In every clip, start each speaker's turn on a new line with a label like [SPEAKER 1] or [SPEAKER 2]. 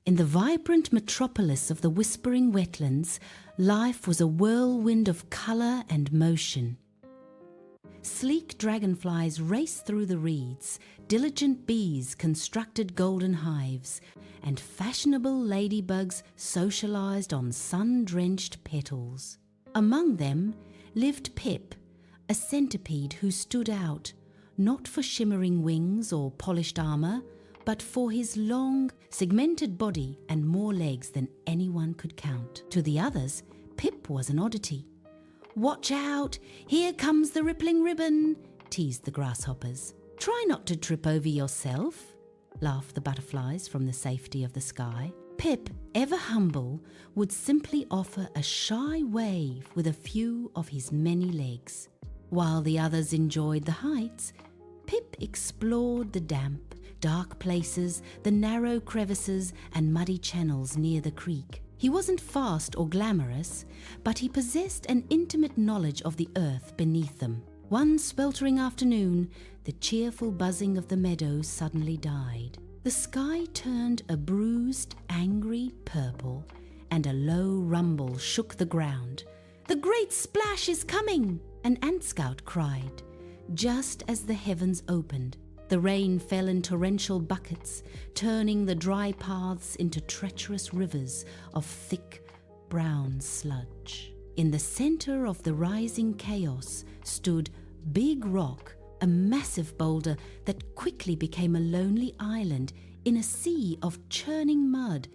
[SPEAKER 1] In the vibrant metropolis of the Whispering Wetlands, life was a whirlwind of colour and motion. Sleek dragonflies raced through the reeds, diligent bees constructed golden hives, and fashionable ladybugs socialised on sun-drenched petals. Among them lived Pip, a centipede who stood out, not for shimmering wings or polished armour, but for his long, segmented body and more legs than anyone could count. To the others, Pip was an oddity. "Watch out, here comes the rippling ribbon," teased the grasshoppers. "Try not to trip over yourself," laughed the butterflies from the safety of the sky. Pip, ever humble, would simply offer a shy wave with a few of his many legs. While the others enjoyed the heights, Pip explored the damp, dark places, the narrow crevices and muddy channels near the creek. He wasn't fast or glamorous, but he possessed an intimate knowledge of the earth beneath them. One sweltering afternoon, the cheerful buzzing of the meadow suddenly died. The sky turned a bruised, angry purple, and a low rumble shook the ground. "The great splash is coming!" an ant scout cried, just as the heavens opened. The rain fell in torrential buckets, turning the dry paths into treacherous rivers of thick, brown sludge. In the center of the rising chaos stood Big Rock, a massive boulder that quickly became a lonely island in a sea of churning mud.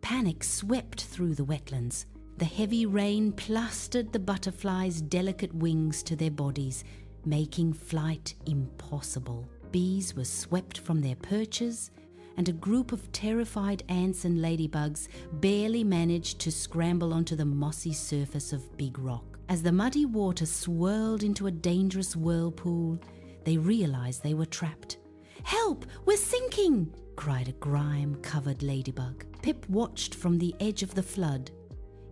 [SPEAKER 1] Panic swept through the wetlands. The heavy rain plastered the butterflies' delicate wings to their bodies, making flight impossible. Bees were swept from their perches, and a group of terrified ants and ladybugs barely managed to scramble onto the mossy surface of Big Rock. As the muddy water swirled into a dangerous whirlpool, they realized they were trapped. "Help! We're sinking!" cried a grime-covered ladybug. Pip watched from the edge of the flood.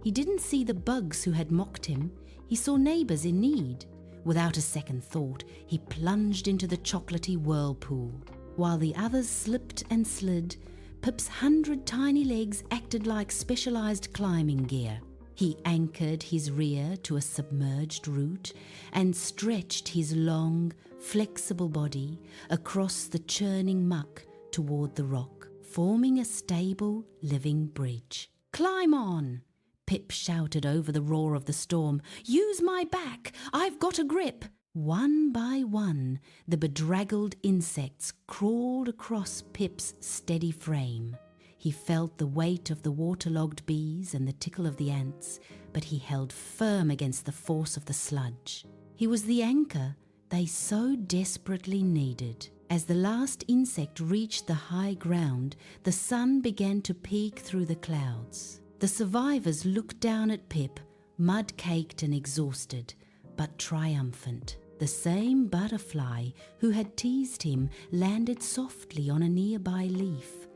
[SPEAKER 1] He didn't see the bugs who had mocked him. He saw neighbours in need. Without a second thought, he plunged into the chocolatey whirlpool. While the others slipped and slid, Pip's 100 tiny legs acted like specialized climbing gear. He anchored his rear to a submerged root and stretched his long, flexible body across the churning muck toward the rock, forming a stable, living bridge. "Climb on!" Pip shouted over the roar of the storm. "Use my back! I've got a grip!" One by one, the bedraggled insects crawled across Pip's steady frame. He felt the weight of the waterlogged bees and the tickle of the ants, but he held firm against the force of the sludge. He was the anchor they so desperately needed. As the last insect reached the high ground, the sun began to peek through the clouds. The survivors looked down at Pip, mud-caked and exhausted, but triumphant. The same butterfly who had teased him landed softly on a nearby leaf.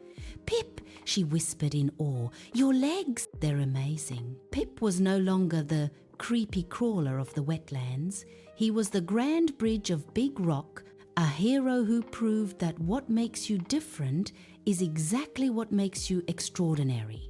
[SPEAKER 1] "Pip," she whispered in awe, "your legs, they're amazing." Pip was no longer the creepy crawler of the wetlands. He was the grand bridge of Big Rock, a hero who proved that what makes you different is exactly what makes you extraordinary.